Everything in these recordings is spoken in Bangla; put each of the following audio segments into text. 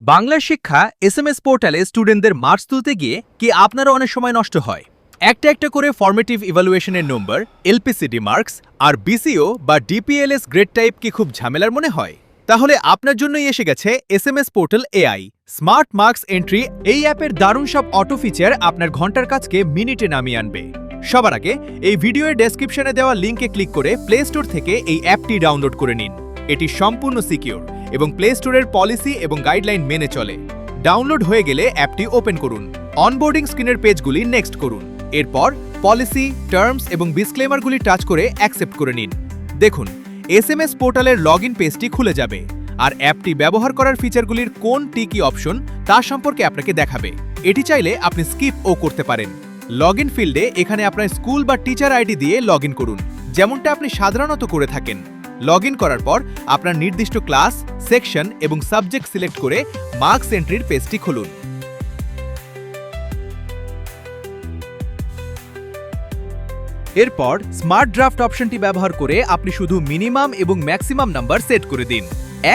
বাংলা শিক্ষা এসএমএস পোর্টালে স্টুডেন্টদের মার্কস তুলতে গিয়ে কি আপনারও অনেক সময় নষ্ট হয়? একটা একটা করে ফরমেটিভ ইভ্যালুয়েশনের নম্বর, এলপিসিডি মার্কস আর বিসিও বা ডিপিএলএস গ্রেড টাইপ কি খুব ঝামেলার মনে হয়? তাহলে আপনার জন্যই এসে গেছে SMS portal AI smart marks entry. এই অ্যাপের দারুণ সব অটো ফিচার আপনার ঘন্টার কাজকে মিনিটে নামিয়ে আনবে। সবার আগে এই ভিডিওর ডেসক্রিপশনে দেওয়া লিঙ্কে ক্লিক করে প্লে স্টোর থেকে এই অ্যাপটি ডাউনলোড করে নিন। এটি সম্পূর্ণ সিকিউর এবং প্লে স্টোরের পলিসি এবং গাইডলাইন মেনে চলে। ডাউনলোড হয়ে গেলে অ্যাপটি ওপেন করুন। অনবোর্ডিং স্ক্রিনের পেজগুলি নেক্সট করুন। এরপর পলিসি, টার্মস এবং ডিসক্লেমারগুলি টাচ করে অ্যাকসেপ্ট করে নিন। দেখুন, এসএমএস পোর্টালের লগইন পেজটি খুলে যাবে আর অ্যাপটি ব্যবহার করার ফিচারগুলির কোন কি অপশন তা সম্পর্কে আপনাকে দেখাবে। এটি চাইলে আপনি স্কিপ ও করতে পারেন। লগইন ফিল্ডে এখানে আপনার স্কুল বা টিচার আইডি দিয়ে লগইন করুন, যেমনটা আপনি সাধারণত করে থাকেন। লগইন করার পর আপনার নির্দিষ্ট ক্লাস, সেকশন এবং সাবজেক্ট সিলেক্ট করে মার্কস এন্ট্রির পেজটি খুলুন। এরপর স্মার্ট ড্রাফট অপশনটি ব্যবহার করে আপনি শুধু মিনিমাম এবং ম্যাক্সিমাম নাম্বার সেট করে দিন।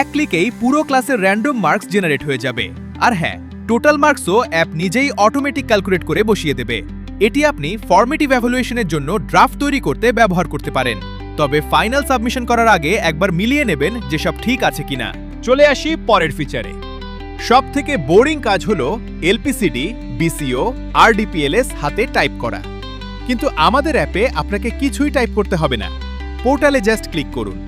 এক ক্লিকেই পুরো ক্লাসের র্যান্ডম মার্কস জেনারেট হয়ে যাবে। আর হ্যাঁ, টোটাল মার্কসও অ্যাপ নিজেই অটোমেটিক ক্যালকুলেট করে বসিয়ে দেবে। এটি আপনি ফরমেটিভ ইভ্যালুয়েশনের জন্য ড্রাফট তৈরি করতে ব্যবহার করতে পারেন। তবে ফাইনাল সাবমিশন করার আগে একবার মিলিয়ে নেবেন যে সব ঠিক আছে কিনা। চলে আসি পরের ফিচারে। সবথেকে বোরিং কাজ হলো এলপিসিডি, বিসিও আর ডিপিএলএস হাতে টাইপ করা। কিন্তু আমাদের অ্যাপে আপনাকে কিছুই টাইপ করতে হবে না। পোর্টালে জাস্ট ক্লিক করুন।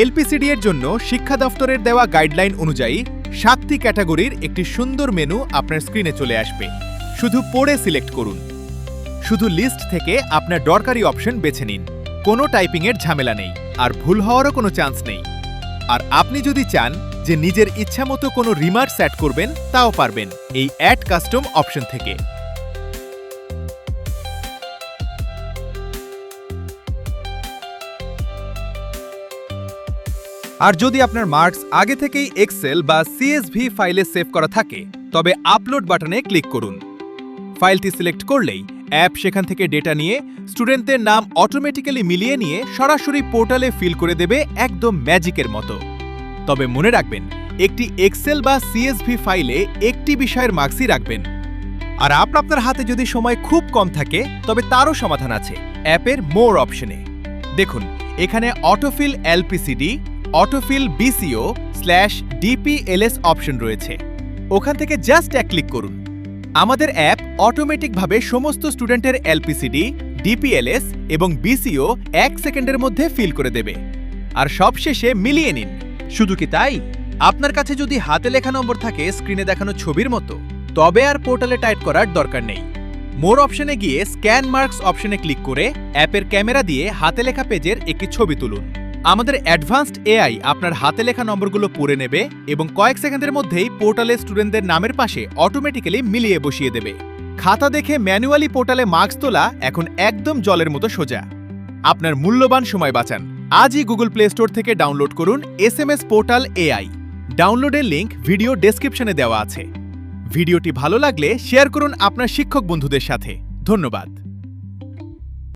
এলপিসিডি এর জন্য শিক্ষা দফতরের দেওয়া গাইডলাইন অনুযায়ী 7টি ক্যাটাগরির একটি সুন্দর মেনু আপনার স্ক্রিনে চলে আসবে। শুধু পড়ে সিলেক্ট করুন। শুধু লিস্ট থেকে আপনার দরকারি অপশন বেছে নিন। কোনো টাইপিংয়ের ঝামেলা নেই আর ভুল হওয়ারও কোনো চান্স নেই। আর আপনি যদি চান যে নিজের ইচ্ছামতো কোনো রিমার্ক সেট করবেন, তাও পারবেন এই অ্যাড কাস্টম অপশন থেকে। আর যদি আপনার মার্কস আগে থেকেই এক্সেল বা সিএসভি ফাইলে সেভ করা থাকে, তবে আপলোড বাটনে ক্লিক করুন। ফাইলটি সিলেক্ট করলেই অ্যাপ সেখান থেকে ডেটা নিয়ে স্টুডেন্টদের নাম অটোমেটিক্যালি মিলিয়ে নিয়ে সরাসরি পোর্টালে ফিল করে দেবে, একদম ম্যাজিকের মতো। তবে মনে রাখবেন, একটি এক্সেল বা সিএসভি ফাইলে একটি বিষয়ের মার্কসই রাখবেন। আর আপনার হাতে যদি সময় খুব কম থাকে, তবে তারও সমাধান আছে অ্যাপের মোর অপশনে। দেখুন, এখানে অটোফিল এলপিসিডি, অটোফিল BCO/DPLS অপশন রয়েছে। ওখান থেকে জাস্ট এক ক্লিক করুন। আমাদের অ্যাপ অটোমেটিকভাবে সমস্ত স্টুডেন্টের এলপিসিডি, ডিপিএলএস এবং বিসিও 1 সেকেন্ডের মধ্যে ফিল করে দেবে। আর সবশেষে মিলিয়ে নিন। শুধু কি তাই, আপনার কাছে যদি হাতে লেখা নম্বর থাকে স্ক্রিনে দেখানো ছবির মতো, তবে আর পোর্টালে টাইপ করার দরকার নেই। মোর অপশনে গিয়ে স্ক্যান মার্কস অপশনে ক্লিক করে অ্যাপের ক্যামেরা দিয়ে হাতে লেখা পেজের একটি ছবি তুলুন। আমাদের অ্যাডভান্সড এআই আপনার হাতে লেখা নম্বরগুলো পড়ে নেবে এবং কয়েক সেকেন্ডের মধ্যেই পোর্টালে স্টুডেন্টদের নামের পাশে অটোমেটিক্যালি মিলিয়ে বসিয়ে দেবে। খাতা দেখে ম্যানুয়ালি পোর্টালে মার্কস তোলা এখন একদম জলের মতো সোজা। আপনার মূল্যবান সময় বাঁচান। আজই গুগল প্লে স্টোর থেকে ডাউনলোড করুন এসএমএস পোর্টাল এআই। ডাউনলোডের লিঙ্ক ভিডিও ডেসক্রিপশনে দেওয়া আছে। ভিডিওটি ভালো লাগলে শেয়ার করুন আপনার শিক্ষক বন্ধুদের সাথে। ধন্যবাদ।